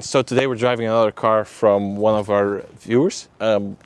So today we're driving another car from one of our viewers.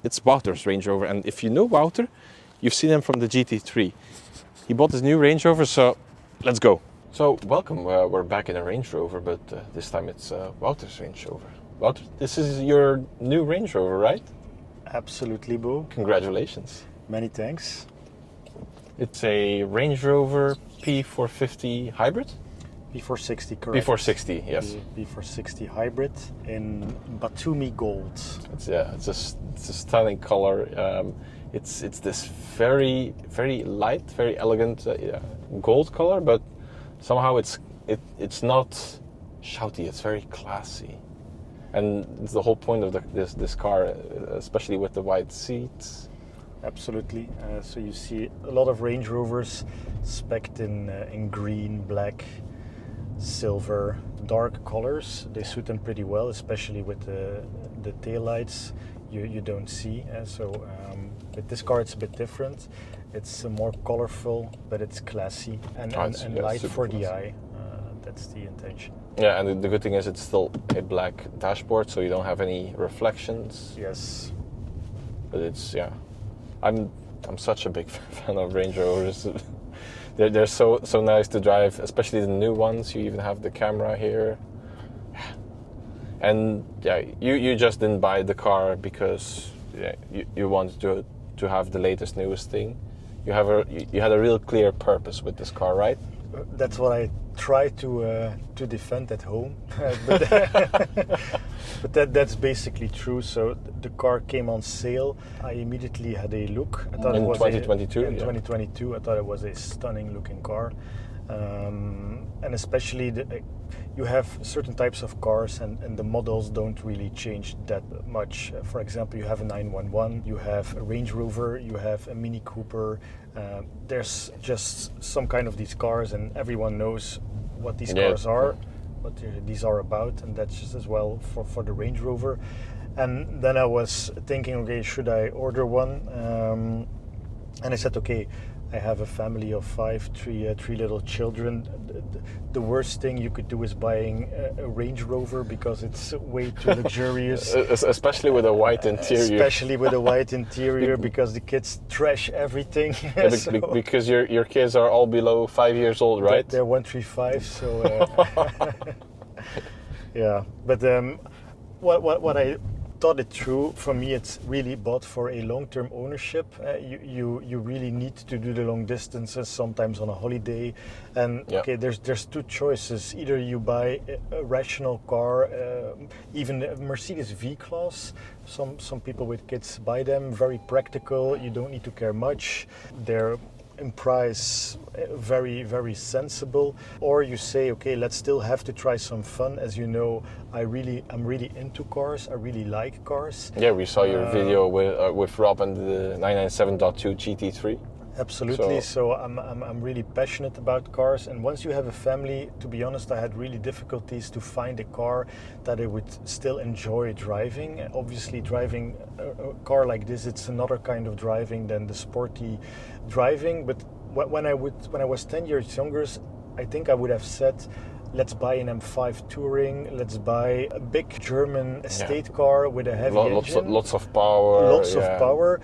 It's Wouter's Range Rover, and if you know Wouter, you've seen him from the GT3. He bought his new Range Rover, so let's go. So welcome, we're back in a Range Rover, but this time it's Wouter's Range Rover. Wouter, this is your new Range Rover, right? Absolutely, Beau. Congratulations. Many thanks. It's a Range Rover P450 hybrid? P460, correct. P460, yes. P460 hybrid in Batumi gold. It's a stunning color. It's this very light, very elegant gold color, but somehow it's not shouty. It's very classy, and it's the whole point of this car, especially with the wide seats. Absolutely. So you see a lot of Range Rovers specced in green, black, silver, dark colors. They suit them pretty well, especially with the taillights you don't see. With this car it's a bit different. It's more colorful, but it's classy and light for the eye. That's the intention. Yeah, and the good thing is it's still a black dashboard, so you don't have any reflections. Yes. But it's, I'm such a big fan of Range Rovers. They're so nice to drive, especially the new ones. You even have the camera here. And you just didn't buy the car because you wanted to have the latest, newest thing. You had a real clear purpose with this car, right? That's what I try to defend at home, but that's basically true. So the car came on sale. I immediately had a look. I thought in it was 2022. In 2022, I thought it was a stunning looking car, and especially you have certain types of cars, and the models don't really change that much. For example, you have a 911, you have a Range Rover, you have a Mini Cooper. There's just some kind of these cars, and everyone knows what these cars are, what these are about, and that's just as well for the Range Rover. And then I was thinking, okay, should I order one? And I said, okay, I have a family of three little children. The worst thing you could do is buying a Range Rover because it's way too luxurious. Especially with a white interior. Especially with a white interior, because the kids trash everything. Because your kids are all below 5 years old, right? They're 135, so yeah. But what I thought it through, for me it's really bought for a long-term ownership. You really need to do the long distances, sometimes on a holiday, and okay, there's two choices. Either you buy a rational car, even a Mercedes V-Class. Some people with kids buy them, very practical, you don't need to care much. They're in price very sensible. Or you say, okay, let's still have to try some fun. As you know, I'm really into cars. I really like cars. Yeah, we saw your video with Rob and the 997.2 GT3. Absolutely. So I'm really passionate about cars, and once you have a family, to be honest, I had really difficulties to find a car that I would still enjoy driving. Obviously, driving a car like this, it's another kind of driving than the sporty driving. But when I was 10 years younger, I think I would have said, let's buy an M5 Touring, let's buy a big German estate car with a heavy engine. Lots of power. Lots of power.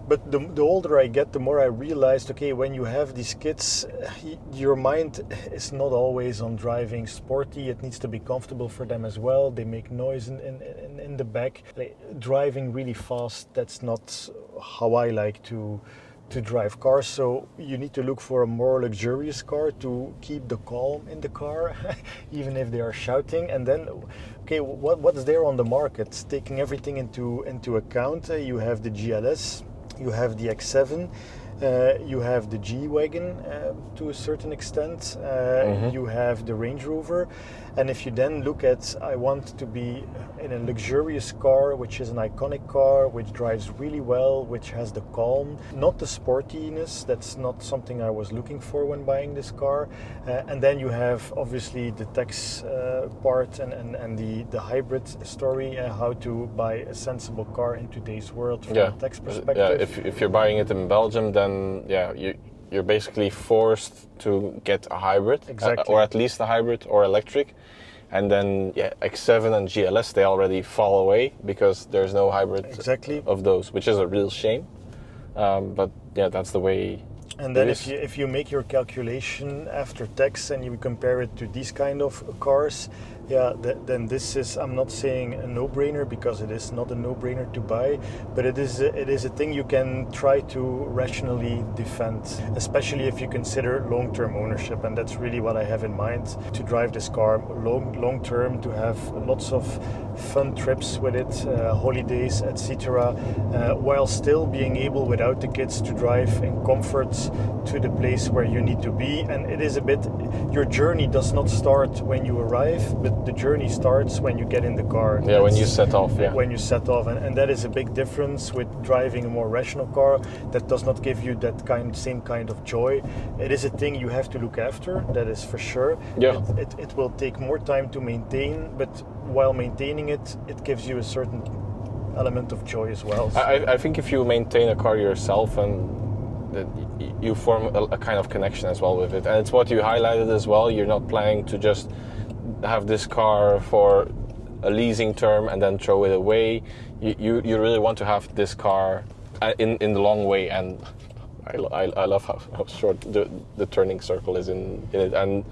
But the older I get, the more I realized, okay, when you have these kids, your mind is not always on driving sporty. It needs to be comfortable for them as well. They make noise in the back. Driving really fast, that's not how I like to drive cars. So you need to look for a more luxurious car to keep the calm in the car, even if they are shouting. And then, okay, what's there on the market? Taking everything into account, you have the GLS, you have the X7, you have the G-Wagon to a certain extent, you have the Range Rover, and if you then look at, I want to be in a luxurious car, which is an iconic car, which drives really well, which has the calm, not the sportiness. That's not something I was looking for when buying this car. And then you have obviously the tax part and the hybrid story, how to buy a sensible car in today's world from a tax perspective. Yeah, if you're buying it in Belgium, then you're basically forced to get a hybrid, exactly. Or at least a hybrid or electric. And then X7 and GLS, they already fall away because there's no hybrid of those, which is a real shame. But yeah, that's the way. And then if you make your calculation after tax and you compare it to these kind of cars, then this is, I'm not saying a no-brainer, because it is not a no-brainer to buy, but it is a thing you can try to rationally defend, especially if you consider long-term ownership. And that's really what I have in mind, to drive this car long-term, to have lots of fun trips with it, holidays, etc., while still being able, without the kids, to drive in comfort to the place where you need to be. And it is a bit, your journey does not start when you arrive, but the journey starts when you get in the car. Yeah, when you set off. Yeah. When you set off, and that is a big difference with driving a more rational car that does not give you that same kind of joy. It is a thing you have to look after, that is for sure. Yeah. It will take more time to maintain, but while maintaining it, it gives you a certain element of joy as well. I think if you maintain a car yourself, and you form a kind of connection as well with it, and it's what you highlighted as well. You're not planning to just have this car for a leasing term and then throw it away. You really want to have this car in the long way, and I love how short the turning circle is in it. And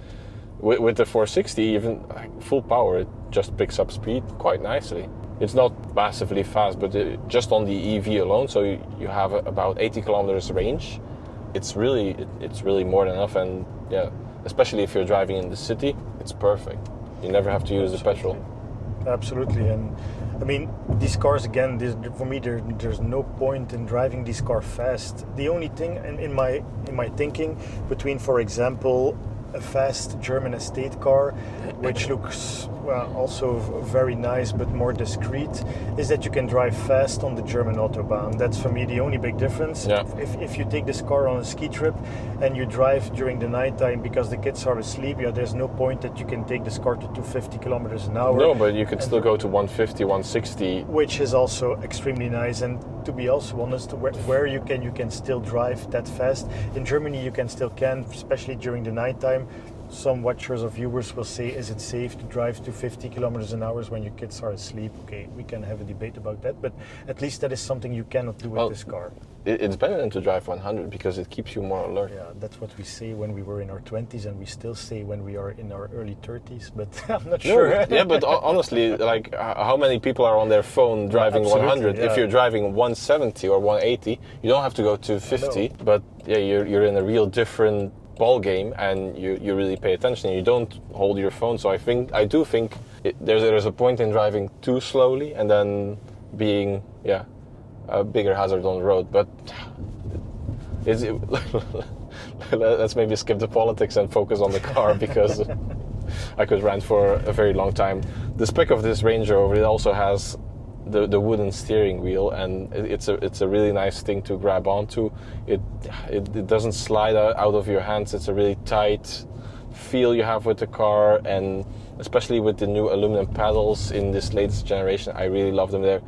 with the 460, even full power, it just picks up speed quite nicely. It's not massively fast, but just on the EV alone, so you have about 80 kilometers range. It's really more than enough, and yeah, especially if you're driving in the city, it's perfect. You never have to use the petrol. Absolutely, and I mean, these cars, again, for me, there's no point in driving this car fast. The only thing in my thinking between, for example, a fast German estate car, which looks also very nice but more discreet, is that you can drive fast on the German Autobahn. That's for me the only big difference. Yeah. If you take this car on a ski trip and you drive during the nighttime because the kids are asleep, there's no point that you can take this car to 250 kilometers an hour. No, but you can still go to 150, 160. Which is also extremely nice. And to be also honest, where you can still drive that fast. In Germany you can, especially during the nighttime. Some watchers or viewers will say, is it safe to drive to 50 kilometers an hour when your kids are asleep? Okay, we can have a debate about that, but at least that is something you cannot do with this car. It's better than to drive 100 because it keeps you more alert. Yeah, that's what we say when we were in our 20s, and we still say when we are in our early 30s, but I'm not sure. Yeah, but honestly, like, how many people are on their phone driving 100? Yeah. If you're driving 170 or 180, you don't have to go to 50, but yeah, you're in a real different ball game, and you really pay attention. You don't hold your phone. So I do think there's a point in driving too slowly and then being a bigger hazard on the road. But let's maybe skip the politics and focus on the car, because I could rant for a very long time. The spec of this Range Rover, it also has the wooden steering wheel, and it's a really nice thing to grab onto. It doesn't slide out of your hands. It's a really tight feel you have with the car, and especially with the new aluminum pedals in this latest generation, I really love them.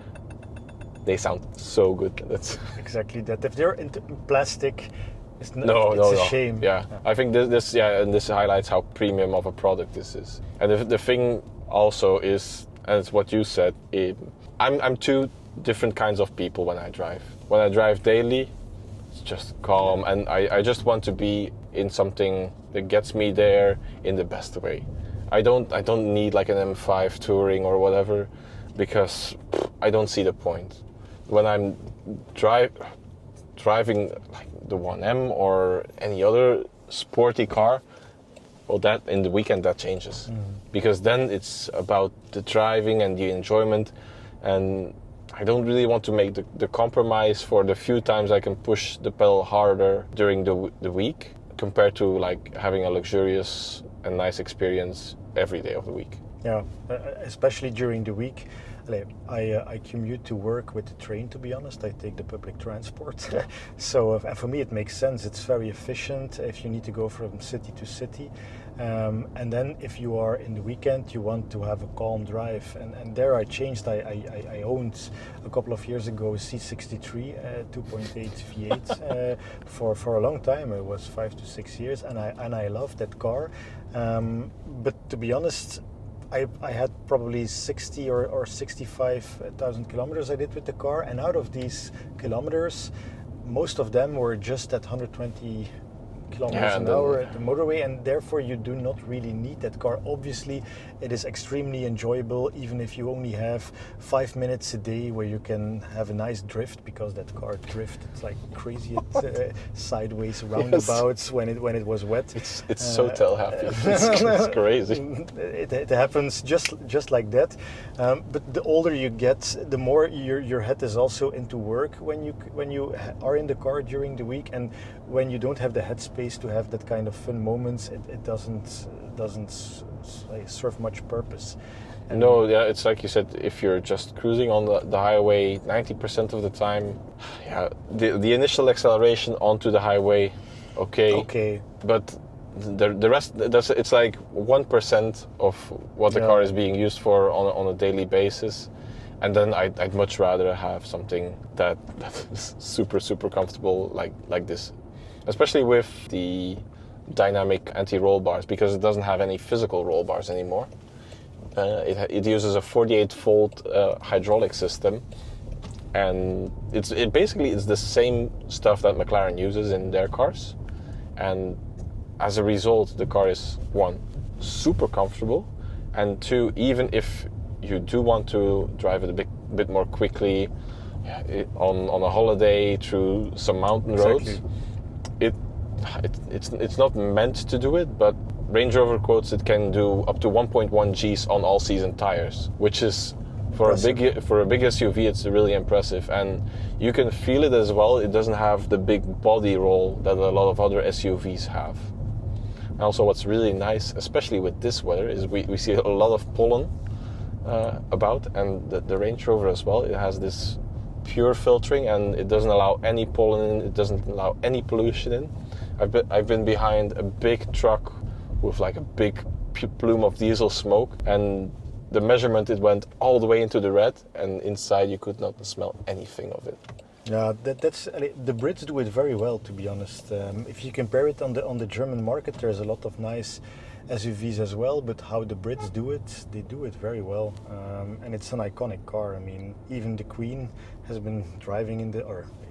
They sound so good. That's exactly that. If they're into plastic, it's a shame. Yeah, I think this highlights how premium of a product this is. And the thing also is, and it's what you said, I'm two different kinds of people when I drive. When I drive daily, it's just calm, and I just want to be in something that gets me there in the best way. I don't need like an M5 touring or whatever, because I don't see the point. When I'm driving like the 1M or any other sporty car, well, that in the weekend that changes, because then it's about the driving and the enjoyment, and I don't really want to make the compromise for the few times I can push the pedal harder during the week, compared to like having a luxurious and nice experience every day of the week. Yeah, especially during the week. I commute to work with the train, to be honest. I take the public transport. So for me it makes sense. It's very efficient if you need to go from city to city. And then if you are in the weekend, you want to have a calm drive. And there I changed. I owned a couple of years ago a C63 2.8 V8 for a long time. It was 5 to 6 years, and I loved that car. But to be honest, I had probably 60 or 65,000 kilometers I did with the car, and out of these kilometers, most of them were just at 120 kilometers an hour at the motorway, and therefore you do not really need that car. Obviously, it is extremely enjoyable, even if you only have 5 minutes a day where you can have a nice drift, because that car drifted like crazy at sideways roundabouts when it was wet. It's so tail happy. It's crazy. It happens just like that. But the older you get, the more your head is also into work when you are in the car during the week, and when you don't have the headspace to have that kind of fun moments, it doesn't serve much purpose. And no, yeah, it's like you said, if you're just cruising on the highway 90% of the time, yeah, the initial acceleration onto the highway, okay. But the rest, it's like 1% of what the car is being used for on a daily basis. And then I'd much rather have something that is super comfortable like this. Especially with the dynamic anti-roll bars, because it doesn't have any physical roll bars anymore. It uses a 48-volt hydraulic system, and it basically is the same stuff that McLaren uses in their cars. And as a result, the car is, one, super comfortable, and two, even if you do want to drive it a bit more quickly on a holiday through some mountain roads, it's not meant to do it, but Range Rover quotes it can do up to 1.1 Gs on all season tires, which is for a big SUV, it's really impressive. And you can feel it as well. It doesn't have the big body roll that a lot of other SUVs have. And also, what's really nice, especially with this weather, is we see a lot of pollen about, and the Range Rover as well. It has this pure filtering, and it doesn't allow any pollen in. It doesn't allow any pollution in. I've been behind a big truck with like a big plume of diesel smoke, and the measurement, it went all the way into the red, and inside you could not smell anything of it. Yeah, that's the Brits do it very well, to be honest. If you compare it on the German market, there's a lot of nice SUVs as well, but how the Brits do it, they do it very well, and it's an iconic car. I mean, even the Queen has been driving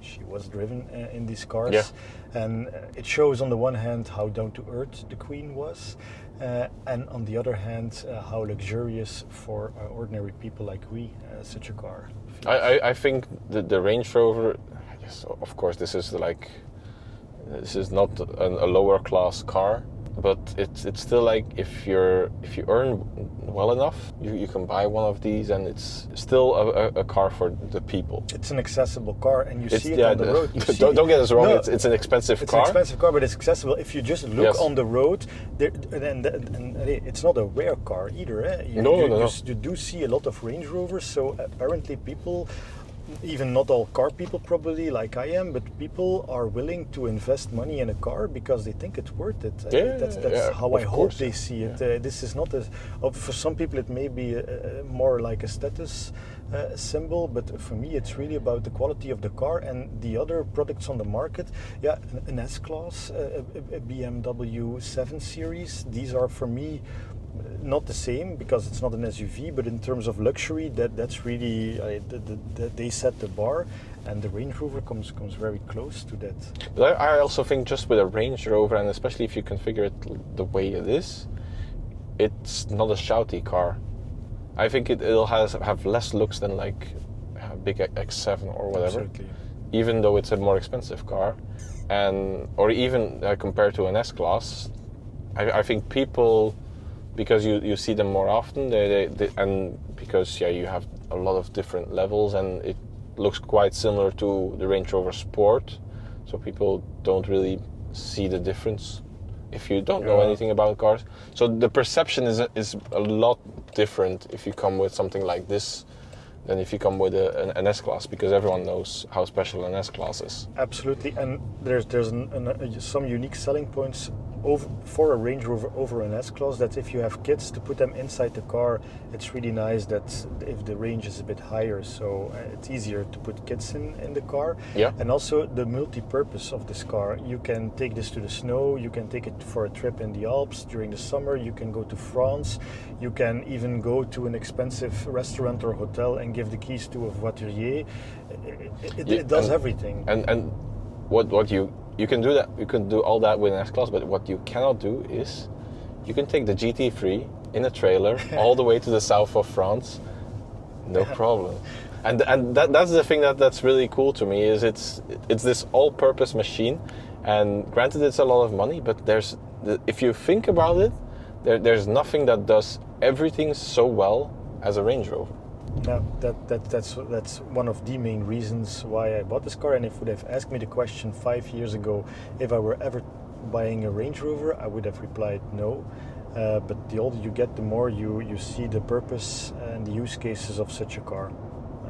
she was driven in these cars, and it shows on the one hand how down to earth the Queen was, and on the other hand how luxurious for ordinary people like we such a car feels. I think the Range Rover, yes, of course, this is not a lower class car, but it's still like if you earn well enough, you can buy one of these, and it's still a car for the people. It's an accessible car, and you see it on the road. Don't get us wrong. No, it's an expensive car. It's an expensive car, but it's accessible. If you just look on the road, and it's not a rare car either. You do see a lot of Range Rovers, so apparently people, even not all car people probably like I am, but people are willing to invest money in a car because they think it's worth it. That's how I hope they see it. This is not for some people it may be more like a status symbol, but for me it's really about the quality of the car and the other products on the market. Yeah, an S-Class, a BMW 7 Series, these are for me not the same because it's not an SUV, but in terms of luxury, that's really they set the bar, and the Range Rover comes very close to that. But I also think just with a Range Rover, and especially if you configure it the way it is, it's not a shouty car. I think it'll have less looks than like a big X7 or whatever. Absolutely. Even though it's a more expensive car, or even compared to an S-Class, I think people, because you see them more often, and because you have a lot of different levels, and it looks quite similar to the Range Rover Sport, so people don't really see the difference if you don't know anything about cars. So the perception is a lot different if you come with something like this than if you come with an S-Class, because everyone knows how special an S-Class is. Absolutely, and there's some unique selling points for a Range Rover over an S-Class, that if you have kids, to put them inside the car, it's really nice that if the range is a bit higher, so it's easier to put kids in the car. Yeah. And also the multi-purpose of this car. You can take this to the snow, you can take it for a trip in the Alps during the summer, you can go to France, you can even go to an expensive restaurant or hotel and give the keys to a voiturier. It does everything. And what you can do that, you can do all that with an S-Class, but what you cannot do is you can take the GT3 in a trailer all the way to the south of France, no problem. And that's the thing that's really cool to me, is it's this all-purpose machine, and granted it's a lot of money, but if you think about it, there's nothing that does everything so well as a Range Rover. Yeah, that's one of the main reasons why I bought this car. And if you would have asked me the question 5 years ago if I were ever buying a Range Rover, I would have replied no. But the older you get, the more you see the purpose and the use cases of such a car.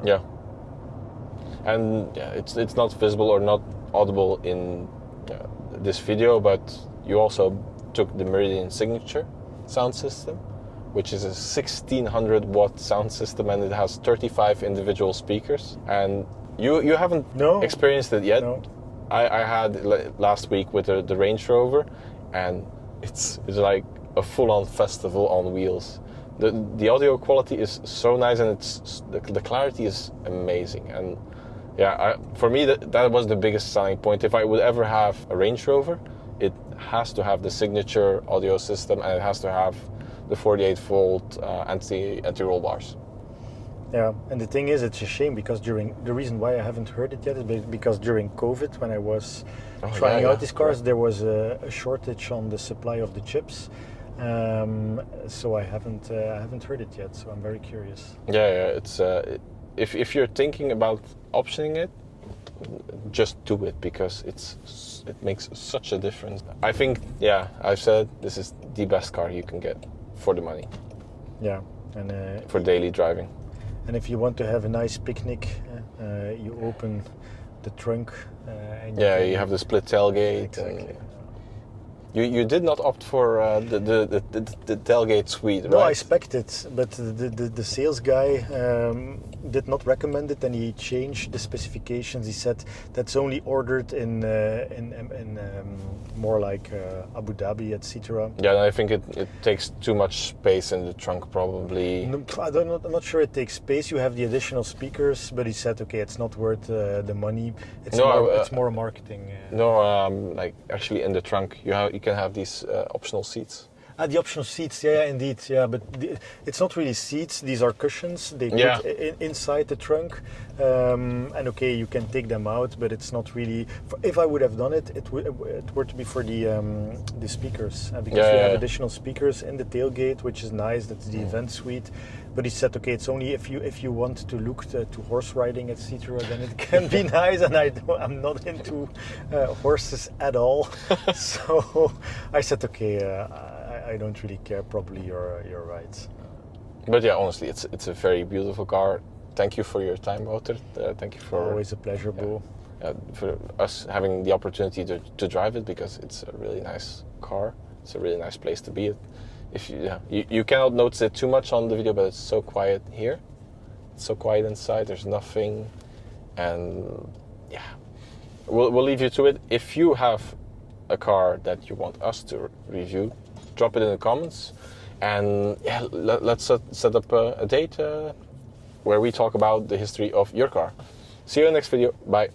Yeah. And yeah, it's not visible or not audible in this video, but you also took the Meridian Signature sound system, which is a 1600 watt sound system, and it has 35 individual speakers. And you haven't experienced it yet. No. I had last week with the Range Rover, and it's like a full-on festival on wheels. The audio quality is so nice, and the clarity is amazing. And yeah, for me that was the biggest selling point. If I would ever have a Range Rover, it has to have the Signature audio system, and it has to have the 48 volt anti-roll bars. Yeah, and the thing is, it's a shame because the reason why I haven't heard it yet is because during COVID, when I was trying out these cars, there was a shortage on the supply of the chips. So I haven't heard it yet. So I'm very curious. Yeah, it's if you're thinking about optioning it, just do it, because it makes such a difference. I think, yeah, I've said this is the best car you can get for the money. Yeah, and for daily driving. And if you want to have a nice picnic, you open the trunk. And you have the split tailgate. Exactly. You did not opt for the tailgate suite, right? No, I spec'd it, but the sales guy did not recommend it, and he changed the specifications. He said that's only ordered in more like Abu Dhabi, etc. Yeah, I think it takes too much space in the trunk, probably. No, I'm not sure it takes space. You have the additional speakers, but he said, okay, it's not worth the money. It's more marketing. Like actually in the trunk, you can have these optional seats. The optional seats, yeah, indeed, yeah, but it's not really seats. These are cushions. They put inside the trunk, and okay, you can take them out, but it's not really. If I would have done it, it were to be for the speakers, because you have additional speakers in the tailgate, which is nice. That's the event suite. But he said, okay, it's only if you want to look to horse riding, etc., then it can be nice. And I'm not into horses at all, so I said, okay. I don't really care. Probably you're right. But yeah, honestly, it's a very beautiful car. Thank you for your time, Wouter. Thank you for always a pleasure, Beau. For us having the opportunity to drive it, because it's a really nice car. It's a really nice place to be. If you cannot notice it too much on the video, but it's so quiet here. It's so quiet inside. There's nothing, and yeah, we'll leave you to it. If you have a car that you want us to review, drop it in the comments, and yeah, let's set up a date where we talk about the history of your car. See you in the next video. Bye.